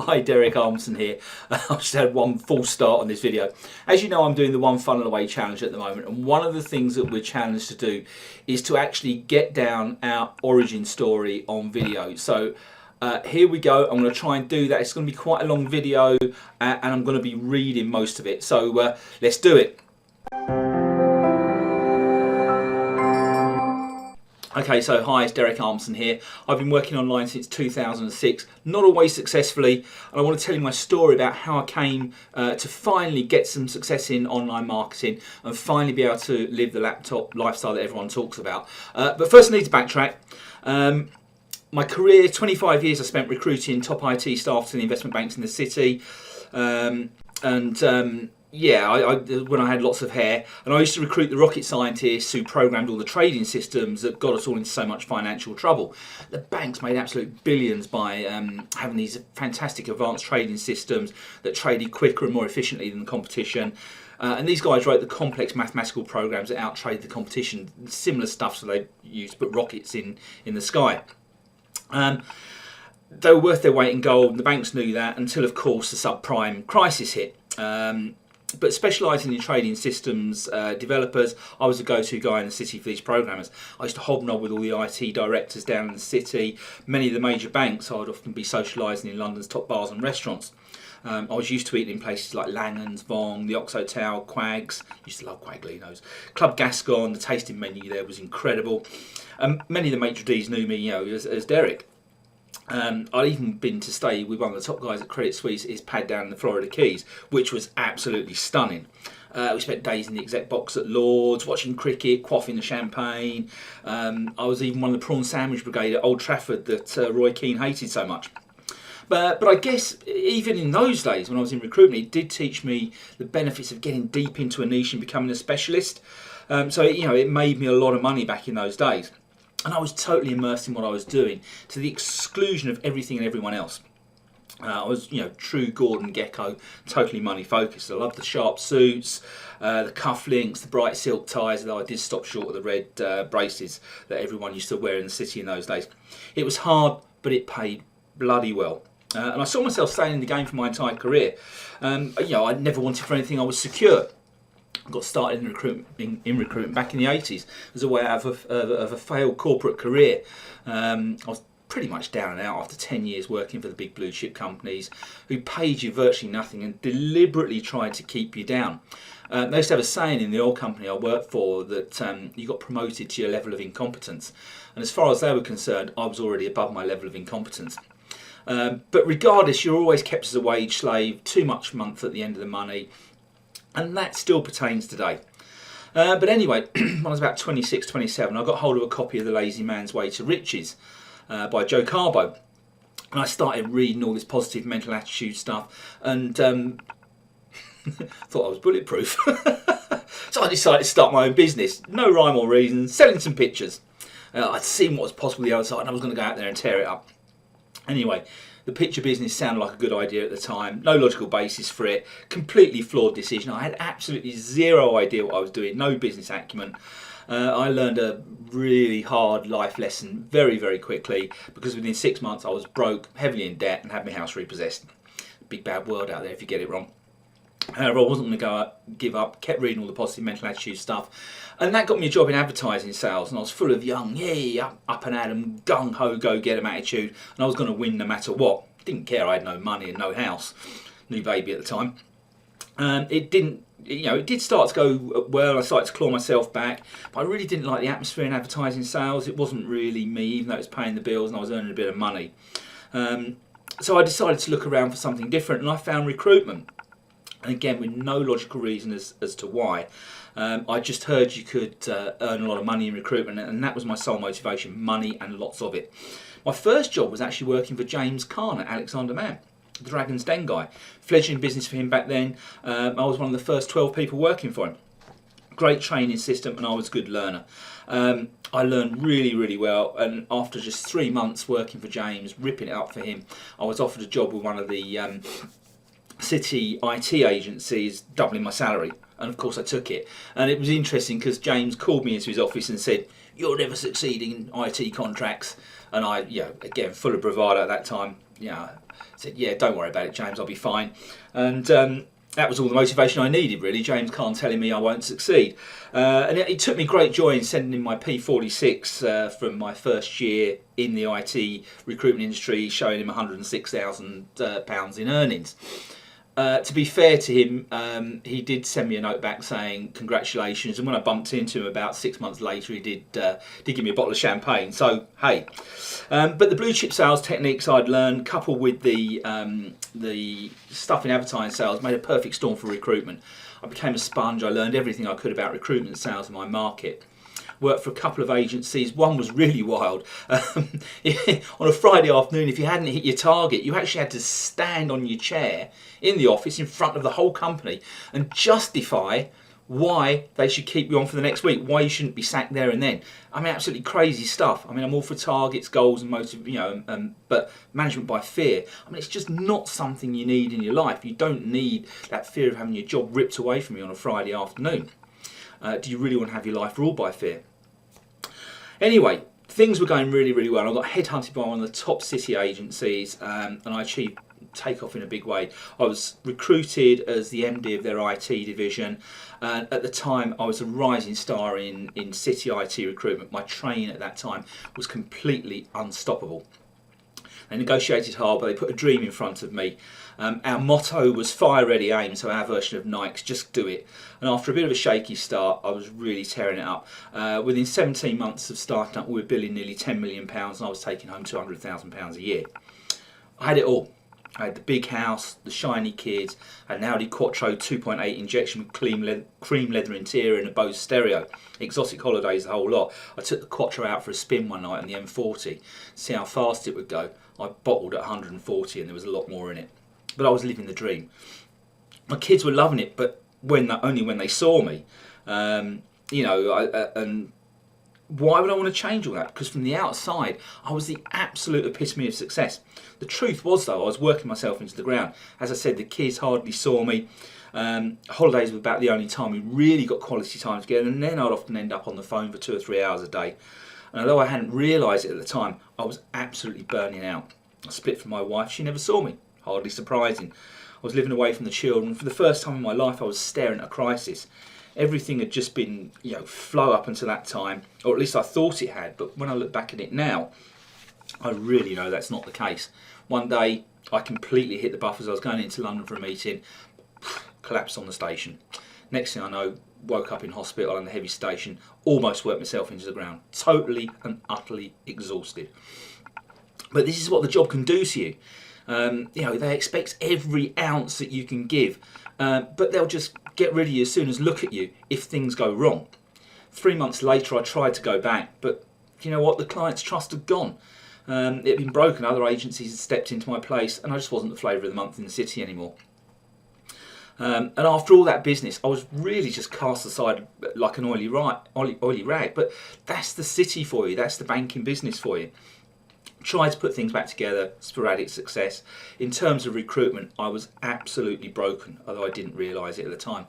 Hi, Derek Armson here. I've just had one full start on this video. As you know, I'm doing the One Funnel Away challenge at the moment, and one of the things that we're challenged to do is to actually get down our origin story on video. So here we go. I'm going to try and do that. It's going to be quite a long video, and I'm going to be reading most of it. So let's do it. Okay, so hi, it's Derek Armson here. I've been working online since 2006, not always successfully, and I want to tell you my story about how I came to finally get some success in online marketing and finally be able to live the laptop lifestyle that everyone talks about. But first I need to backtrack. My career, 25 years I spent recruiting top IT staff to the investment banks in the city, yeah, when I had lots of hair, and I used to recruit the rocket scientists who programmed all the trading systems that got us all into so much financial trouble. The banks made absolute billions by having these fantastic advanced trading systems that traded quicker and more efficiently than the competition. And these guys wrote the complex mathematical programs that outtraded the competition, similar stuff, so they used to put rockets in the sky. They were worth their weight in gold, and the banks knew that until, of course, the subprime crisis hit. But specialising in trading systems developers, I was the go-to guy in the city for these programmers. I used to hobnob with all the IT directors down in the city. Many of the major banks, I would often be socialising in London's top bars and restaurants. I was used to eating in places like Langhams, Vong, the Oxo Tower, Quags. Used to love Quaglinos. Club Gascon, the tasting menu there was incredible. Many of the maitre d's knew me, you know, as Derek. I'd even been to stay with one of the top guys at Credit Suisse, his pad down in the Florida Keys, which was absolutely stunning. We spent days in the exec box at Lord's, watching cricket, quaffing the champagne. I was even one of the prawn sandwich brigade at Old Trafford that Roy Keane hated so much. But I guess even in those days when I was in recruitment, it did teach me the benefits of getting deep into a niche and becoming a specialist. So you know, it made me a lot of money back in those days. And I was totally immersed in what I was doing, to the exclusion of everything and everyone else. I was, you know, true Gordon Gekko, totally money focused. I loved the sharp suits, the cufflinks, the bright silk ties, though I did stop short of the red braces that everyone used to wear in the city in those days. It was hard, but it paid bloody well. And I saw myself staying in the game for my entire career. You know, I never wanted for anything. I was secure. I got started in recruitment back in the 80s as a way out of a failed corporate career. I was pretty much down and out after 10 years working for the big blue chip companies who paid you virtually nothing and deliberately tried to keep you down. They used to have a saying in the oil company I worked for that you got promoted to your level of incompetence. And as far as they were concerned, I was already above my level of incompetence. But regardless, you're always kept as a wage slave, too much month at the end of the money. And that still pertains today. But anyway, when I was about 26, 27, I got hold of a copy of The Lazy Man's Way to Riches by Joe Carbo. And I started reading all this positive mental attitude stuff and thought I was bulletproof. So I decided to start my own business. No rhyme or reason, selling some pictures. I'd seen what was possible the other side and I was going to go out there and tear it up. Anyway, the picture business sounded like a good idea at the time. No logical basis for it. Completely flawed decision. I had absolutely zero idea what I was doing. No business acumen. I learned a really hard life lesson very, very quickly because within 6 months I was broke, heavily in debt and had my house repossessed. Big bad world out there if you get it wrong. However, I wasn't going to give up, kept reading all the positive mental attitude stuff, and that got me a job in advertising sales, and I was full of young, up and at 'em, gung-ho, go-get-'em attitude, and I was going to win no matter what. Didn't care, I had no money and no house, new baby at the time. It did start to go well, I started to claw myself back, but I really didn't like the atmosphere in advertising sales. It wasn't really me, even though it was paying the bills and I was earning a bit of money. So I decided to look around for something different, and I found recruitment. And again, with no logical reason as to why. I just heard you could earn a lot of money in recruitment, and that was my sole motivation, money and lots of it. My first job was actually working for James Kahn at Alexander Mann, the Dragon's Den guy. Fledgling business for him back then. I was one of the first 12 people working for him. Great training system, and I was a good learner. I learned really, really well, and after just 3 months working for James, ripping it up for him, I was offered a job with one of the city IT agencies, doubling my salary, and of course I took it. And it was interesting because James called me into his office and said, "You'll never succeed in IT contracts." And I, again, full of bravado at that time, said, yeah, don't worry about it, James, I'll be fine. And that was all the motivation I needed, really. James Kahn telling me I won't succeed. And it took me great joy in sending in my P46 from my first year in the IT recruitment industry, showing him £106,000 in earnings. To be fair to him, he did send me a note back saying congratulations, and when I bumped into him about 6 months later, he did give me a bottle of champagne. So hey, but the blue chip sales techniques I'd learned, coupled with the stuff in advertising sales, made a perfect storm for recruitment. I became a sponge. I learned everything I could about recruitment sales in my market. Worked for a couple of agencies. One was really wild. On a Friday afternoon, if you hadn't hit your target, you actually had to stand on your chair in the office in front of the whole company and justify why they should keep you on for the next week, why you shouldn't be sacked there and then. I mean, absolutely crazy stuff. I mean, I'm all for targets, goals, and but management by fear. I mean, it's just not something you need in your life. You don't need that fear of having your job ripped away from you on a Friday afternoon. Do you really want to have your life ruled by fear? Anyway, things were going really, really well. I got headhunted by one of the top city agencies, and I achieved takeoff in a big way. I was recruited as the MD of their IT division. At the time, I was a rising star in city IT recruitment. My train at that time was completely unstoppable. They negotiated hard, but they put a dream in front of me. Our motto was fire, ready, aim, so our version of Nike's just do it. And after a bit of a shaky start, I was really tearing it up. Within 17 months of starting up, we were billing nearly £10 million, and I was taking home £200,000 a year. I had it all. I had the big house, the shiny kids, an Audi Quattro 2.8 injection with cream leather interior and a Bose stereo. Exotic holidays, the whole lot. I took the Quattro out for a spin one night on the M40, see how fast it would go. I bottled at 140 and there was a lot more in it. But I was living the dream. My kids were loving it, but only when they saw me. And why would I want to change all that? Because from the outside, I was the absolute epitome of success. The truth was, though, I was working myself into the ground. As I said, the kids hardly saw me. Holidays were about the only time we really got quality time together, and then I'd often end up on the phone for 2 or 3 hours a day. And although I hadn't realised it at the time, I was absolutely burning out. I split from my wife. She never saw me. Hardly surprising. I was living away from the children. For the first time in my life, I was staring at a crisis. Everything had just been, flow up until that time, or at least I thought it had. But when I look back at it now, I really know that's not the case. One day, I completely hit the buffers. I was going into London for a meeting, collapsed on the station. Next thing I know, woke up in hospital on the heavy station, almost worked myself into the ground. Totally and utterly exhausted. But this is what the job can do to you. They expect every ounce that you can give, but they'll just get rid of you as soon as look at you if things go wrong. 3 months later, I tried to go back, but you know what? The client's trust had gone. It had been broken. Other agencies had stepped into my place, and I just wasn't the flavour of the month in the city anymore. And after all that business, I was really just cast aside like an oily rag. But that's the city for you. That's the banking business for you. Tried to put things back together, sporadic success. In terms of recruitment, I was absolutely broken, although I didn't realise it at the time.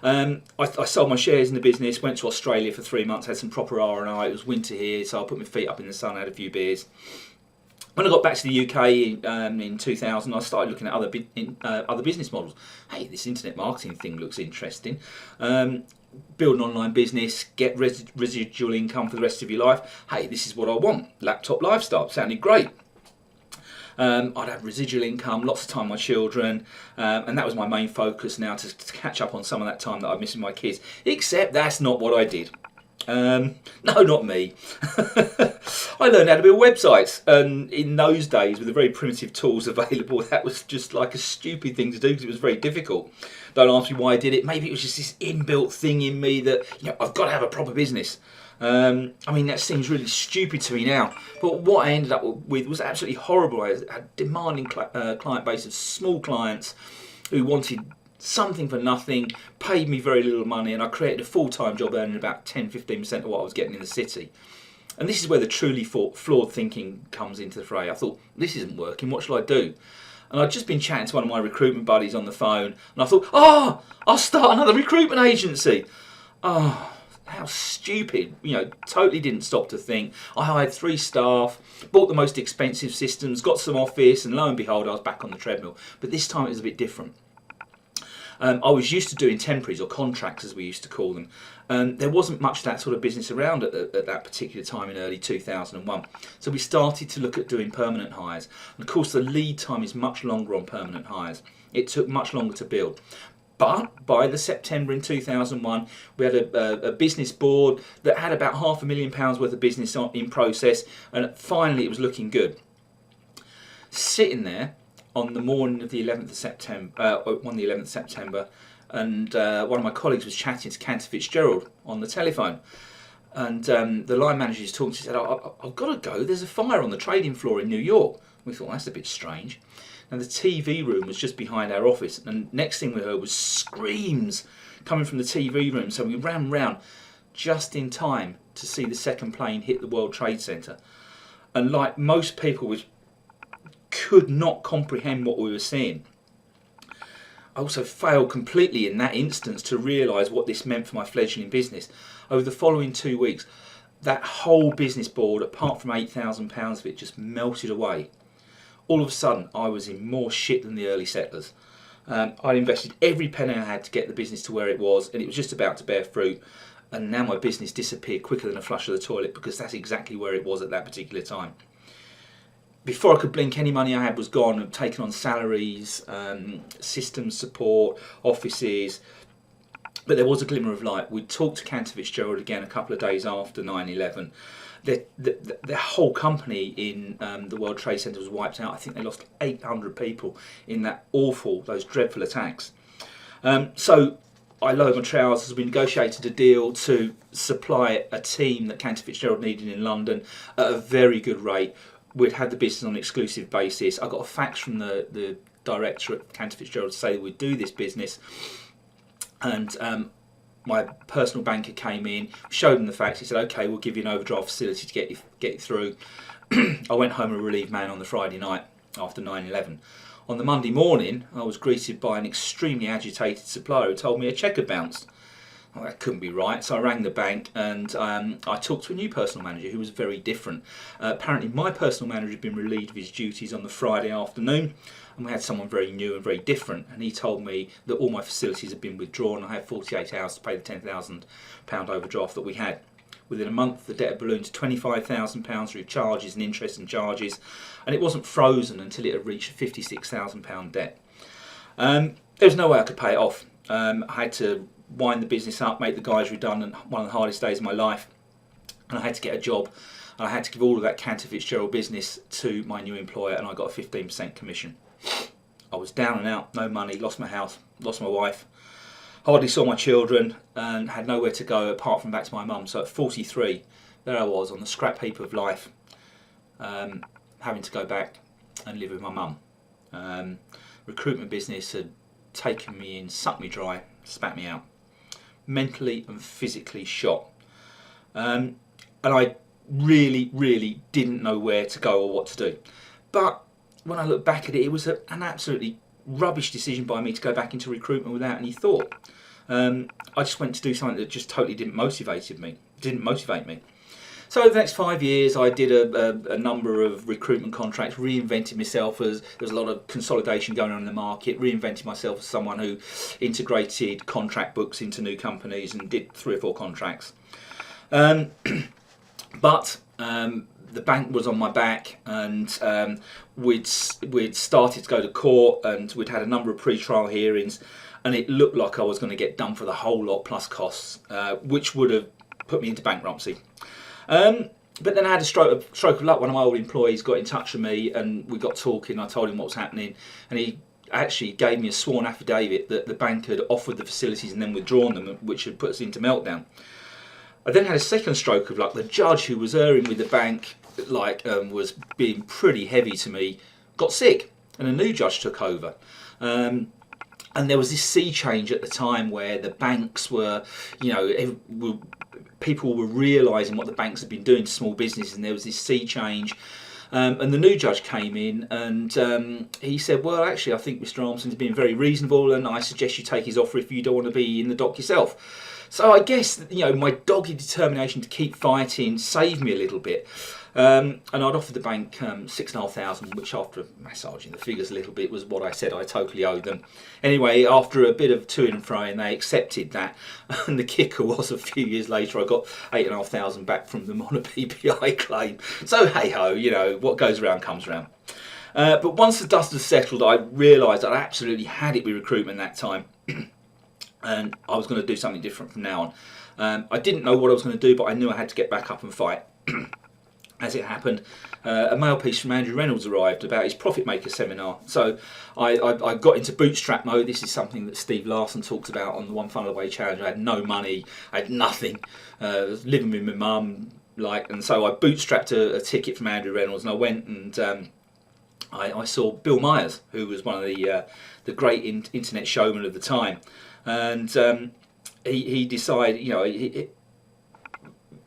I sold my shares in the business, went to Australia for 3 months, had some proper R&I. It was winter here, so I put my feet up in the sun, had a few beers. When I got back to the UK in 2000, I started looking at other business models. Hey, this internet marketing thing looks interesting. Build an online business, get residual income for the rest of your life. Hey, this is what I want. Laptop lifestyle, sounded great. I'd have residual income, lots of time with my children, and that was my main focus now, to catch up on some of that time that I missed with my kids. Except that's not what I did. No, not me. I learned how to build websites, and in those days, with the very primitive tools available, that was just like a stupid thing to do because it was very difficult. Don't ask me why I did it. Maybe it was just this inbuilt thing in me that I've got to have a proper business. That seems really stupid to me now, but what I ended up with was absolutely horrible. I had a demanding client base of small clients who wanted something for nothing, paid me very little money, and I created a full-time job earning about 10-15% of what I was getting in the city. And this is where the truly flawed thinking comes into the fray. I thought, this isn't working, what shall I do? And I'd just been chatting to one of my recruitment buddies on the phone, and I thought, I'll start another recruitment agency. how stupid, totally didn't stop to think. I hired 3 staff, bought the most expensive systems, got some office, and lo and behold, I was back on the treadmill. But this time it was a bit different. I was used to doing temporaries, or contracts as we used to call them. There wasn't much of that sort of business around at that particular time in early 2001. So we started to look at doing permanent hires. And of course the lead time is much longer on permanent hires. It took much longer to build. But by the September in 2001, we had a business board that had about £500,000 worth of business in process, and finally it was looking good. Sitting there on the morning of the 11th of September, and one of my colleagues was chatting to Cantor Fitzgerald on the telephone, and the line manager was talking. She said, "I've got to go. There's a fire on the trading floor in New York." We thought, that's a bit strange. And the TV room was just behind our office, and next thing we heard was screams coming from the TV room. So we ran round just in time to see the second plane hit the World Trade Center. And like most people, we could not comprehend what we were seeing. I also failed completely in that instance to realise what this meant for my fledgling business. Over the following 2 weeks, that whole business board, apart from £8,000 of it, just melted away. All of a sudden, I was in more shit than the early settlers. I'd invested every penny I had to get the business to where it was, and it was just about to bear fruit. And now my business disappeared quicker than a flush of the toilet, because that's exactly where it was at that particular time. Before I could blink, any money I had was gone. I'd taken on salaries, systems support, offices. But there was a glimmer of light. We'd talked to Cantor Fitzgerald again a couple of days after 9/11. Their whole company in the World Trade Center was wiped out. I think they lost 800 people in those dreadful attacks. So I lowered my trousers. We negotiated a deal to supply a team that Cantor Fitzgerald needed in London at a very good rate. We'd had the business on an exclusive basis. I got a fax from the director at Cantor Fitzgerald to say that we'd do this business. And my personal banker came in, showed him the facts. He said, "Okay, we'll give you an overdraft facility to get you through." I went home a relieved man on the Friday night after 9/11. On the Monday morning, I was greeted by an extremely agitated supplier who told me a cheque had bounced. Well, that couldn't be right, so I rang the bank, and I talked to a new personal manager who was very different. Apparently my personal manager had been relieved of his duties on the Friday afternoon, and we had someone very new and very different, and he told me that all my facilities had been withdrawn. I had 48 hours to pay the £10,000 overdraft that we had. Within a month, the debt had ballooned to £25,000 through charges and interest and charges, and it wasn't frozen until it had reached a £56,000 debt. There was no way I could pay it off. I had to wind the business up, make the guys redundant, one of the hardest days of my life, and I had to get a job, and I had to give all of that Cantor Fitzgerald business to my new employer, and I got a 15% commission. I was down and out, no money, lost my house, lost my wife, hardly saw my children, and had nowhere to go apart from back to my mum. So at 43, there I was on the scrap heap of life, having to go back and live with my mum. Recruitment business had taken me in, sucked me dry, spat me out. Mentally and physically shot. And I really didn't know where to go or what to do. But when I look back at it, it was an absolutely rubbish decision by me to go back into recruitment without any thought. I just went to do something that just totally didn't motivate me. So over the next 5 years, I did a number of recruitment contracts, reinvented myself as there was a lot of consolidation going on in the market, reinvented myself as someone who integrated contract books into new companies and did 3 or 4 contracts. But the bank was on my back, and we'd started to go to court, and we'd had a number of pre-trial hearings, and it looked like I was going to get done for the whole lot plus costs, which would have put me into bankruptcy. But then I had a stroke of luck. One of my old employees got in touch with me, and we got talking. I told him what was happening, and he actually gave me a sworn affidavit that the bank had offered the facilities and then withdrawn them, which had put us into meltdown. I then had a second stroke of luck. The judge who was erring with the bank, was being pretty heavy to me, got sick, and a new judge took over. And there was this sea change at the time where the banks were, people were realising what the banks had been doing to small businesses, and there was this sea change. And the new judge came in, and he said, "Well, actually, I think Mr. Armstrong's been very reasonable, and I suggest you take his offer if you don't want to be in the dock yourself." So I guess, you know, my dogged determination to keep fighting saved me a little bit. And I'd offered the bank 6,500, which after massaging the figures a little bit was what I said I totally owed them. Anyway, after a bit of to and fro, they accepted that. And the kicker was a few years later I got 8,500 back from them on a PPI claim. So hey ho, you know, what goes around comes around. But once the dust had settled, I realised I absolutely had it with recruitment that time. And I was going to do something different from now on. I didn't know what I was going to do, but I knew I had to get back up and fight. As it happened, a mail piece from Andrew Reynolds arrived about his Profit Maker seminar. So I got into bootstrap mode. This is something that Steve Larsen talks about on the One Funnel Away Challenge. I had no money, I had nothing. I was living with my mum, and so I bootstrapped a ticket from Andrew Reynolds, and I went and I saw Bill Myers, who was one of the great internet showmen of the time, and he decided, you know,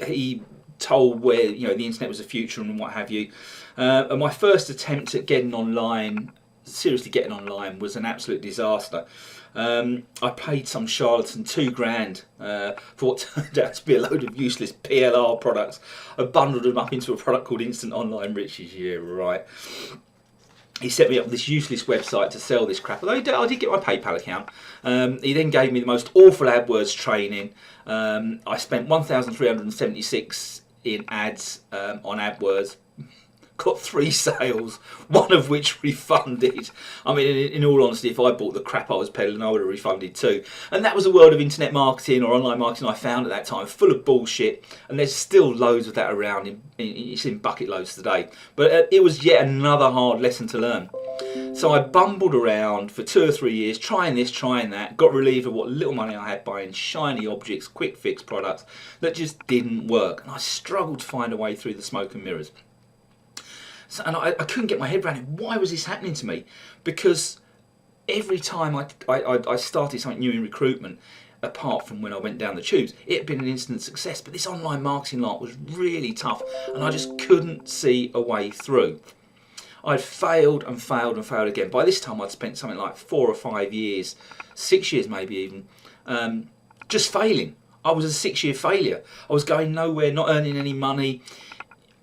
he told where, you know, the internet was the future and what have you. And my first attempt at getting online, seriously getting online, was an absolute disaster. I paid some charlatan $2,000 for what turned out to be a load of useless PLR products. I bundled them up into a product called Instant Online Riches. Yeah, right. He set me up this useless website to sell this crap. Although I did get my PayPal account. He then gave me the most awful AdWords training. I spent 1,376 in ads on AdWords. Got 3 sales, one of which refunded. I mean, in all honesty, if I bought the crap I was peddling, I would have refunded too. And that was a world of internet marketing or online marketing I found at that time, full of bullshit. And there's still loads of that around. It's in bucket loads today. But it was yet another hard lesson to learn. So I bumbled around for 2 or 3 years, trying this, trying that, got relieved of what little money I had buying shiny objects, quick fix products that just didn't work. And I struggled to find a way through the smoke and mirrors. So, and I couldn't get my head around it. Why was this happening to me? Because every time I started something new in recruitment, apart from when I went down the tubes, it had been an instant success. But this online marketing lot was really tough, and I just couldn't see a way through. I'd failed and failed and failed again. By this time, I'd spent something like 4 or 5 years, 6 years maybe even, just failing. I was a 6-year failure. I was going nowhere, not earning any money.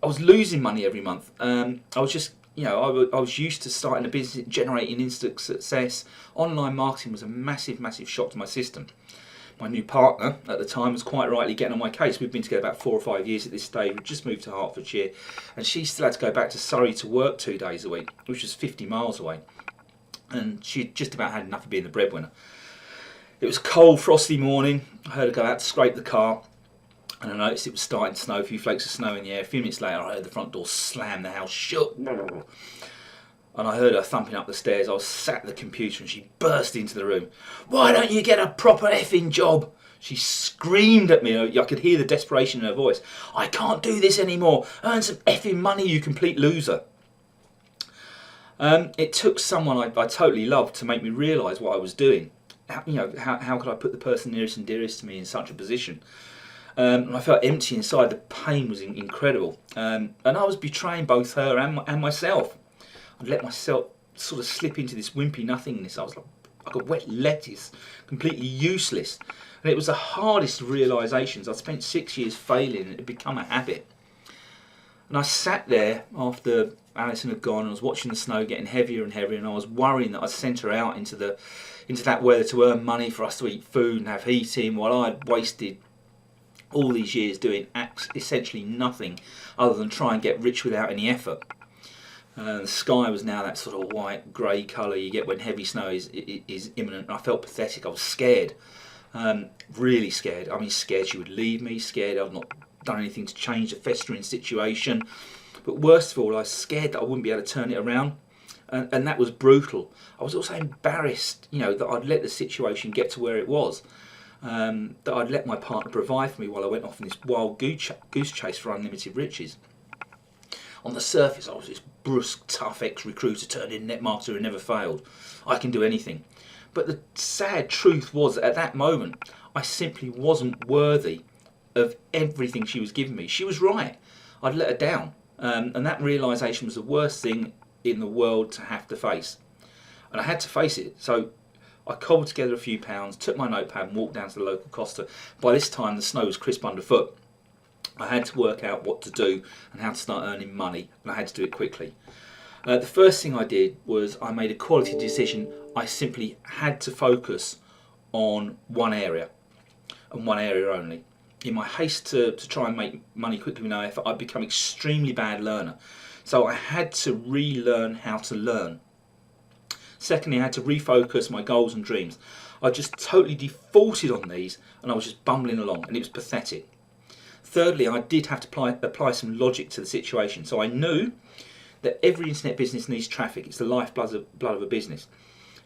I was losing money every month. I was just, you know, I was used to starting a business, generating instant success. Online marketing was a massive, massive shock to my system. My new partner at the time was quite rightly getting on my case. We'd been together about 4 or 5 years at this stage. We'd just moved to Hertfordshire, and she still had to go back to Surrey to work 2 days a week, which was 50 miles away. And she just about had enough of being the breadwinner. It was a cold, frosty morning. I heard her go out to scrape the car, and I noticed it was starting to snow, a few flakes of snow in the air. A few minutes later, I heard the front door slam, the house shut. And I heard her thumping up the stairs. I was sat at the computer and she burst into the room. "Why don't you get a proper effing job?" She screamed at me. I could hear the desperation in her voice. "I can't do this anymore. Earn some effing money, you complete loser." It took someone I totally loved to make me realise what I was doing. How could I put the person nearest and dearest to me in such a position? And I felt empty inside. The pain was incredible. And I was betraying both her and myself. I'd let myself sort of slip into this wimpy nothingness. I was like a wet lettuce, completely useless. And it was the hardest of realisations. I'd spent 6 years failing, and it had become a habit. And I sat there after Alison had gone, and I was watching the snow getting heavier and heavier, and I was worrying that I'd sent her out into that weather to earn money for us to eat food and have heating, while I'd wasted all these years doing essentially nothing other than try and get rich without any effort. The sky was now that sort of white, grey colour you get when heavy snow is imminent. I felt pathetic. I was scared, really scared. I mean, scared she would leave me, scared I'd not done anything to change the festering situation. But worst of all, I was scared that I wouldn't be able to turn it around, and that was brutal. I was also embarrassed, that I'd let the situation get to where it was. That I'd let my partner provide for me while I went off in this wild goose chase for unlimited riches. On the surface, I was this brusque, tough ex-recruiter turned internet marketer who never failed. I can do anything. But the sad truth was that at that moment, I simply wasn't worthy of everything she was giving me. She was right. I'd let her down. And that realisation was the worst thing in the world to have to face. And I had to face it. So I cobbled together a few pounds, took my notepad and walked down to the local Costa. By this time the snow was crisp underfoot. I had to work out what to do and how to start earning money, and I had to do it quickly. The first thing I did was I made a quality decision. I simply had to focus on one area and one area only. In my haste to try and make money quickly with no effort, I'd become an extremely bad learner. So I had to relearn how to learn. Secondly, I had to refocus my goals and dreams. I just totally defaulted on these and I was just bumbling along, and it was pathetic. Thirdly, I did have to apply some logic to the situation. So I knew that every internet business needs traffic. It's the lifeblood of a business.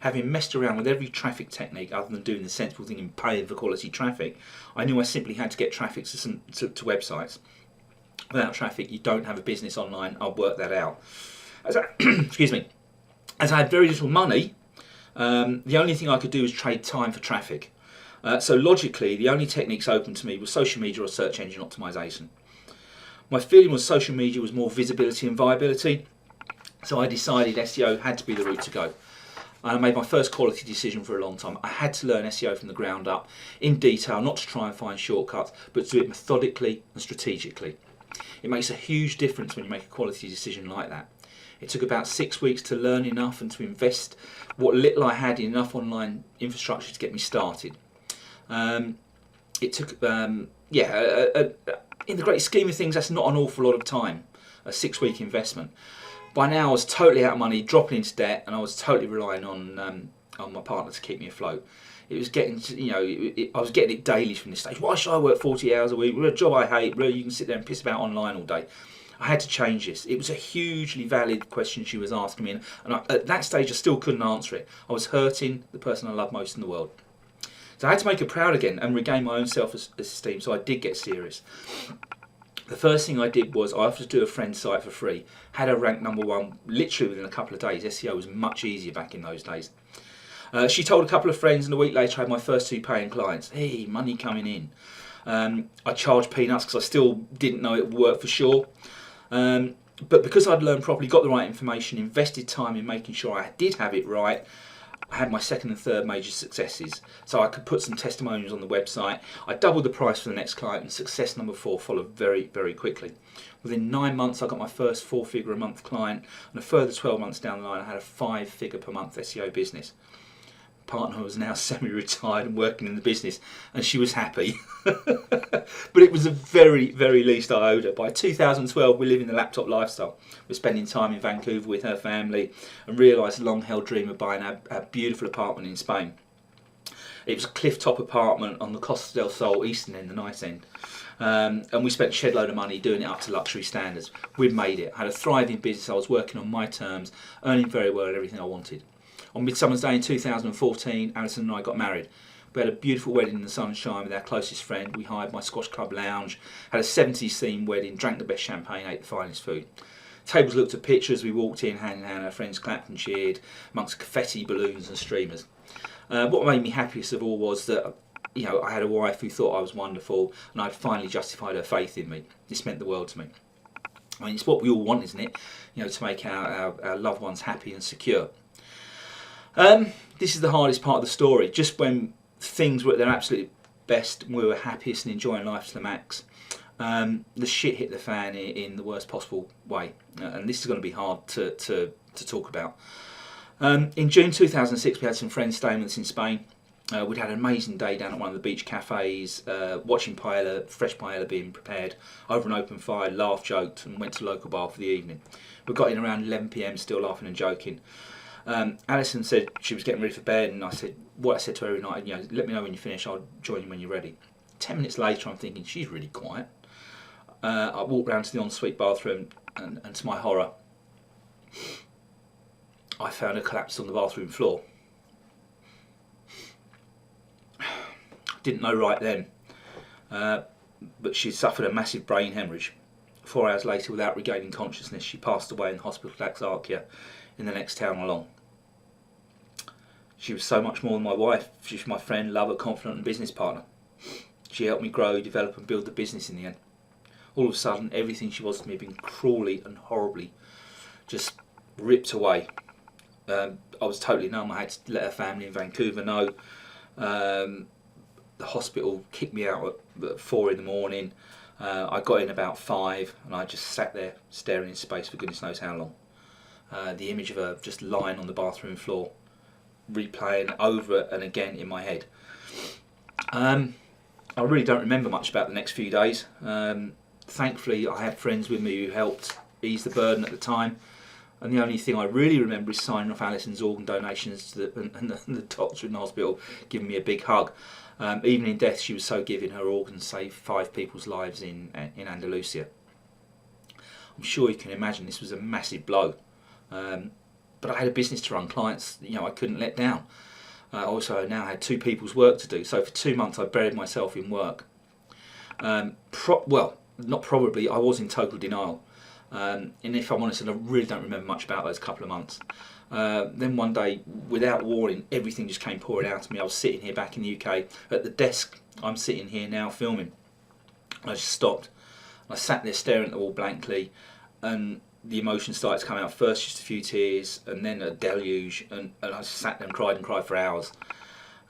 Having messed around with every traffic technique other than doing the sensible thing and paying for quality traffic, I knew I simply had to get traffic to websites. Without traffic, you don't have a business online. I'll work that out. Excuse me. As I had very little money, the only thing I could do was trade time for traffic. So logically, the only techniques open to me were social media or search engine optimization. My feeling was social media was more visibility and viability, so I decided SEO had to be the route to go. I made my first quality decision for a long time. I had to learn SEO from the ground up, in detail, not to try and find shortcuts, but to do it methodically and strategically. It makes a huge difference when you make a quality decision like that. It took about 6 weeks to learn enough and to invest what little I had in enough online infrastructure to get me started. It took, in the great scheme of things, that's not an awful lot of time, a 6-week investment. By now I was totally out of money, dropping into debt, and I was totally relying on my partner to keep me afloat. It was getting, I was getting it daily from this stage. Why should I work 40 hours a week? We're a job I hate. Really, you can sit there and piss about online all day. I had to change this. It was a hugely valid question she was asking me, and at that stage I still couldn't answer it. I was hurting the person I love most in the world. So I had to make her proud again and regain my own self-esteem, so I did get serious. The first thing I did was I offered to do a friend's site for free. Had her ranked #1 literally within a couple of days. SEO was much easier back in those days. She told a couple of friends, and a week later I had my first 2 paying clients. Hey, money coming in. I charged peanuts because I still didn't know it would work for sure. But because I'd learned properly, got the right information, invested time in making sure I did have it right, I had my second and third major successes. So I could put some testimonials on the website. I doubled the price for the next client, and success #4 followed very, very quickly. Within 9 months, I got my first 4-figure a month client, and a further 12 months down the line, I had a 5-figure per month SEO business. Partner was now semi-retired and working in the business, and she was happy. But it was the very, very least I owed her. By 2012, we're living the laptop lifestyle. We're spending time in Vancouver with her family and realised the long-held dream of buying a beautiful apartment in Spain. It was a cliff-top apartment on the Costa del Sol eastern end, the nice end. And we spent a shed load of money doing it up to luxury standards. We'd made it. I had a thriving business. I was working on my terms, earning very well at everything I wanted. On Midsummer's Day in 2014, Alison and I got married. We had a beautiful wedding in the sunshine with our closest friend. We hired my Squash Club lounge, had a 70s themed wedding, drank the best champagne, ate the finest food. Tables looked at pictures, we walked in hand in hand, our friends clapped and cheered amongst confetti, balloons and streamers. What made me happiest of all was that I had a wife who thought I was wonderful, and I'd finally justified her faith in me. This meant the world to me. I mean, it's what we all want, isn't it? To make our loved ones happy and secure. This is the hardest part of the story. Just when things were at their absolute best, we were happiest and enjoying life to the max, the shit hit the fan in the worst possible way, and this is going to be hard to talk about. In June 2006, we had some friends staying with us in Spain. We'd had an amazing day down at one of the beach cafes, watching fresh paella being prepared over an open fire, laughed, joked, and went to a local bar for the evening. We got in around 11 PM, still laughing and joking. Alison said she was getting ready for bed, and I said to her every night, let me know when you finish, I'll join you when you're ready. 10 minutes later, I'm thinking, she's really quiet. I walked round to the ensuite bathroom, and to my horror, I found her collapsed on the bathroom floor. Didn't know right then, but she suffered a massive brain hemorrhage. 4 hours later, without regaining consciousness, she passed away in hospital at Axarquia in the next town along. She was so much more than my wife. She was my friend, lover, confidant and business partner. She helped me grow, develop and build the business in the end. All of a sudden, everything she was to me had been cruelly and horribly just ripped away. I was totally numb. I had to let her family in Vancouver know. The hospital kicked me out at 4 in the morning. I got in about 5, and I just sat there staring in space for goodness knows how long. The image of her just lying on the bathroom floor, replaying over and again in my head. I really don't remember much about the next few days. Thankfully, I had friends with me who helped ease the burden at the time. And the only thing I really remember is signing off Alison's organ donations and the doctor in the hospital giving me a big hug. Even in death, she was so giving. Her organs saved 5 people's lives in Andalusia. I'm sure you can imagine this was a massive blow. But I had a business to run, clients I couldn't let down. Also, I now had 2 people's work to do. So for 2 months, I buried myself in work. Well, not probably. I was in total denial. And if I'm honest, I really don't remember much about those couple of months. Then one day, without warning, everything just came pouring out of me. I was sitting here back in the UK at the desk. I'm sitting here now filming. I just stopped. I sat there staring at the wall blankly, and the emotions started to come out. First just a few tears, and then a deluge, and I just sat there and cried for hours.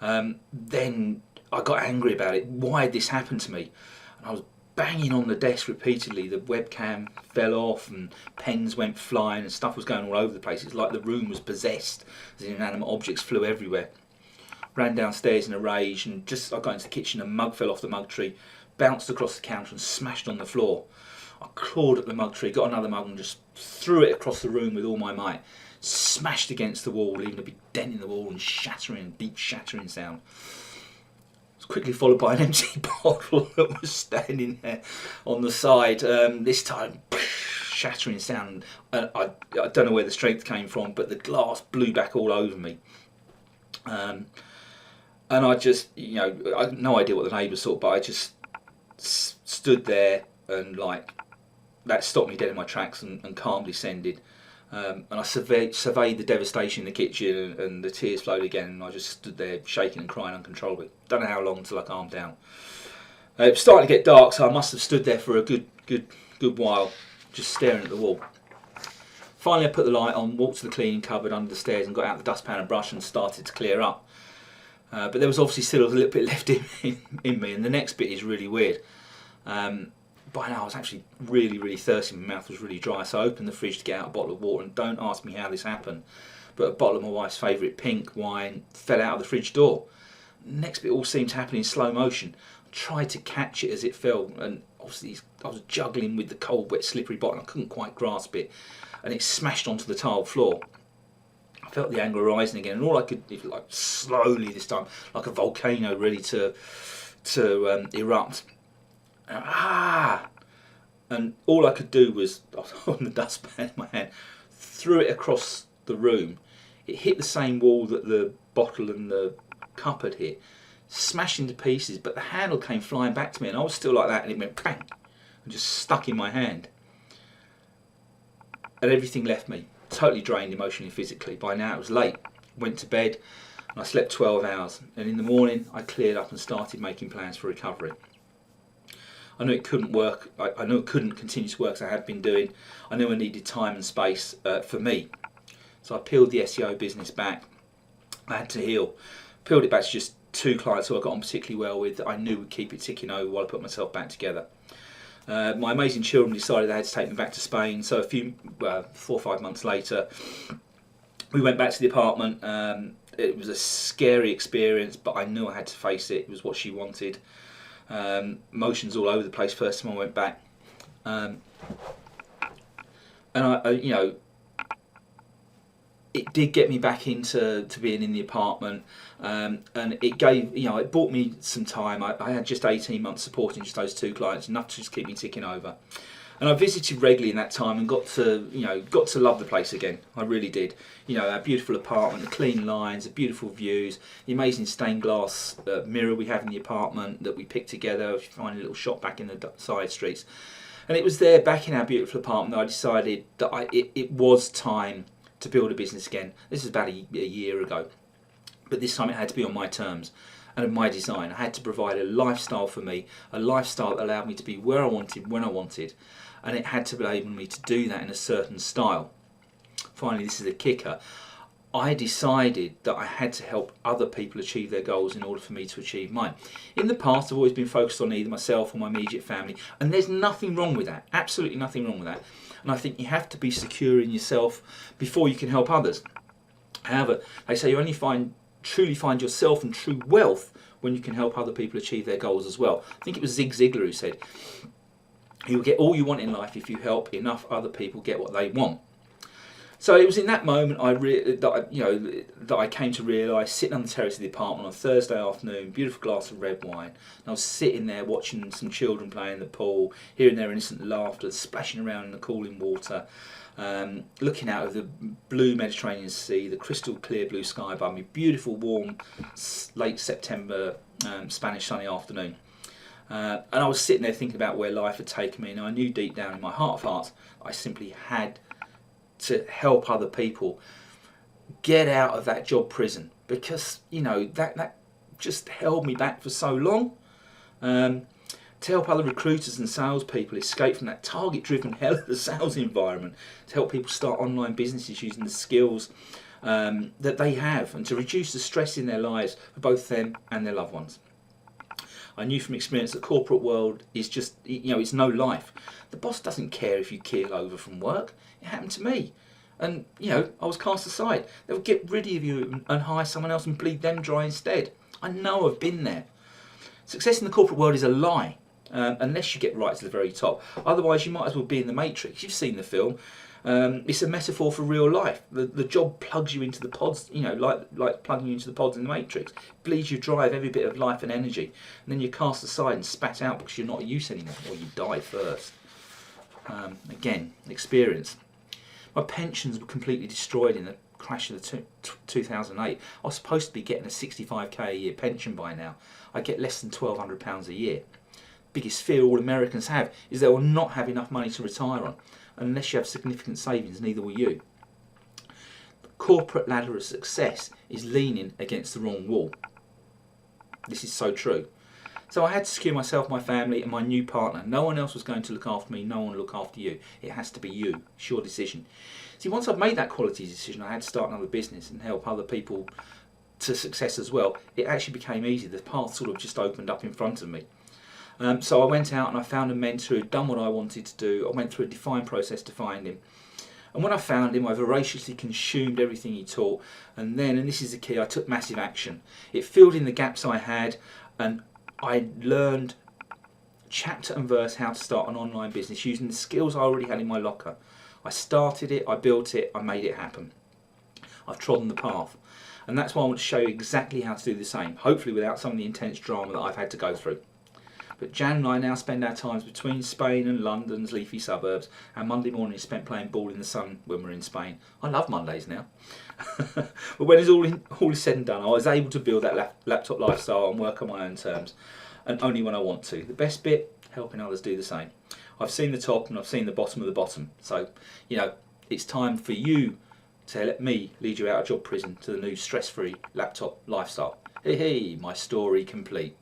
Then I got angry about it. Why had this happened to me? And I was banging on the desk repeatedly. The webcam fell off and pens went flying and stuff was going all over the place. It's like the room was possessed, as inanimate objects flew everywhere. Ran downstairs in a rage, and just I got into the kitchen, a mug fell off the mug tree, bounced across the counter and smashed on the floor. I clawed at the mug tree, got another mug and just threw it across the room with all my might. Smashed against the wall, leaving a big dent in the wall and shattering, deep shattering sound. Quickly followed by an empty bottle that was standing there on the side. This time, shattering sound. I don't know where the strength came from, but the glass blew back all over me. And I just, I had no idea what the neighbours thought, but I just stood there and that stopped me dead in my tracks and calm descended. And I surveyed the devastation in the kitchen, and the tears flowed again, and I just stood there shaking and crying uncontrollably. Don't know how long until I calmed down. It was starting to get dark, so I must have stood there for a good while, just staring at the wall. Finally I put the light on, walked to the cleaning cupboard under the stairs and got out the dustpan and brush and started to clear up. But there was obviously still a little bit left in me, and the next bit is really weird. By now I was actually really thirsty, my mouth was really dry, so I opened the fridge to get out a bottle of water, and don't ask me how this happened, but a bottle of my wife's favourite pink wine fell out of the fridge door. Next bit all seemed to happen in slow motion. I tried to catch it as it fell, and obviously I was juggling with the cold, wet, slippery bottle, and I couldn't quite grasp it, and it smashed onto the tiled floor. I felt the anger rising again, and all I could, slowly this time, like a volcano ready to erupt. And all I could do was, on the dustpan in my hand, threw it across the room. It hit the same wall that the bottle and the cup had hit, smashed into pieces, but the handle came flying back to me, and I was still like that, and it went bang, and just stuck in my hand. And everything left me, totally drained emotionally and physically. By now it was late, went to bed, and I slept 12 hours, and in the morning I cleared up and started making plans for recovery. I knew it couldn't work. I knew it couldn't continue to work as I had been doing. I knew I needed time and space for me. So I peeled the SEO business back. I had to heal. Peeled it back to just 2 clients who I got on particularly well with that I knew would keep it ticking over while I put myself back together. My amazing children decided they had to take me back to Spain. So 4 or 5 months later, we went back to the apartment. It was a scary experience, but I knew I had to face it. It was what she wanted. Emotions all over the place first time I went back, and I it did get me back into being in the apartment, and it gave, it bought me some time. I had just 18 months supporting just those 2 clients, enough to just keep me ticking over. And I visited regularly in that time and got to love the place again. I really did. Our beautiful apartment, the clean lines, the beautiful views, the amazing stained glass mirror we have in the apartment that we picked together. You find a little shop back in the side streets. And it was there, back in our beautiful apartment, that I decided that it was time to build a business again. This is about a year ago. But this time it had to be on my terms and of my design. I had to provide a lifestyle for me, a lifestyle that allowed me to be where I wanted, when I wanted. And it had to enable me to do that in a certain style. Finally, this is a kicker. I decided that I had to help other people achieve their goals in order for me to achieve mine. In the past, I've always been focused on either myself or my immediate family, and there's nothing wrong with that, absolutely nothing wrong with that. And I think you have to be secure in yourself before you can help others. However, they say you only truly find yourself and true wealth when you can help other people achieve their goals as well. I think it was Zig Ziglar who said, "You'll get all you want in life if you help enough other people get what they want." So it was in that moment that I came to realise, sitting on the terrace of the apartment on a Thursday afternoon, beautiful glass of red wine, and I was sitting there watching some children play in the pool, hearing their innocent laughter, splashing around in the cooling water, looking out of the blue Mediterranean Sea, the crystal clear blue sky above me, beautiful warm late September Spanish sunny afternoon. And I was sitting there thinking about where life had taken me, and I knew deep down in my heart of hearts I simply had to help other people get out of that job prison, because that just held me back for so long. To help other recruiters and salespeople escape from that target-driven hell of the sales environment, to help people start online businesses using the skills that they have, and to reduce the stress in their lives for both them and their loved ones. I knew from experience that the corporate world is just, it's no life. The boss doesn't care if you keel over from work. It happened to me. And, I was cast aside. They'll get rid of you and hire someone else and bleed them dry instead. I know, I've been there. Success in the corporate world is a lie, unless you get right to the very top. Otherwise, you might as well be in the Matrix. You've seen the film. It's a metaphor for real life. The job plugs you into the pods, like plugging you into the pods in the Matrix. Bleeds you dry of every bit of life and energy. And then you're cast aside and spat out because you're not of use anymore, or you die first. Again, experience. My pensions were completely destroyed in the crash of the 2008. I was supposed to be getting a 65k a year pension by now. I get less than £1,200 a year. Biggest fear all Americans have is they will not have enough money to retire on. Unless you have significant savings, neither will you. The corporate ladder of success is leaning against the wrong wall. This is so true. So I had to secure myself, my family and my new partner. No one else was going to look after me, no one will look after you. It has to be you. It's your decision. See, once I've made that quality decision, I had to start another business and help other people to success as well. It actually became easy. The path sort of just opened up in front of me. So I went out and I found a mentor who'd done what I wanted to do. I went through a defined process to find him. And when I found him, I voraciously consumed everything he taught. And then, and this is the key, I took massive action. It filled in the gaps I had, and I learned chapter and verse how to start an online business using the skills I already had in my locker. I started it, I built it, I made it happen. I've trodden the path. And that's why I want to show you exactly how to do the same, hopefully without some of the intense drama that I've had to go through. But Jan and I now spend our times between Spain and London's leafy suburbs, and Monday morning is spent playing ball in the sun when we're in Spain. I love Mondays now. But when it's all is said and done, I was able to build that laptop lifestyle and work on my own terms, and only when I want to. The best bit, helping others do the same. I've seen the top and I've seen the bottom of the bottom. So, it's time for you to let me lead you out of job prison to the new stress-free laptop lifestyle. Hey, my story complete.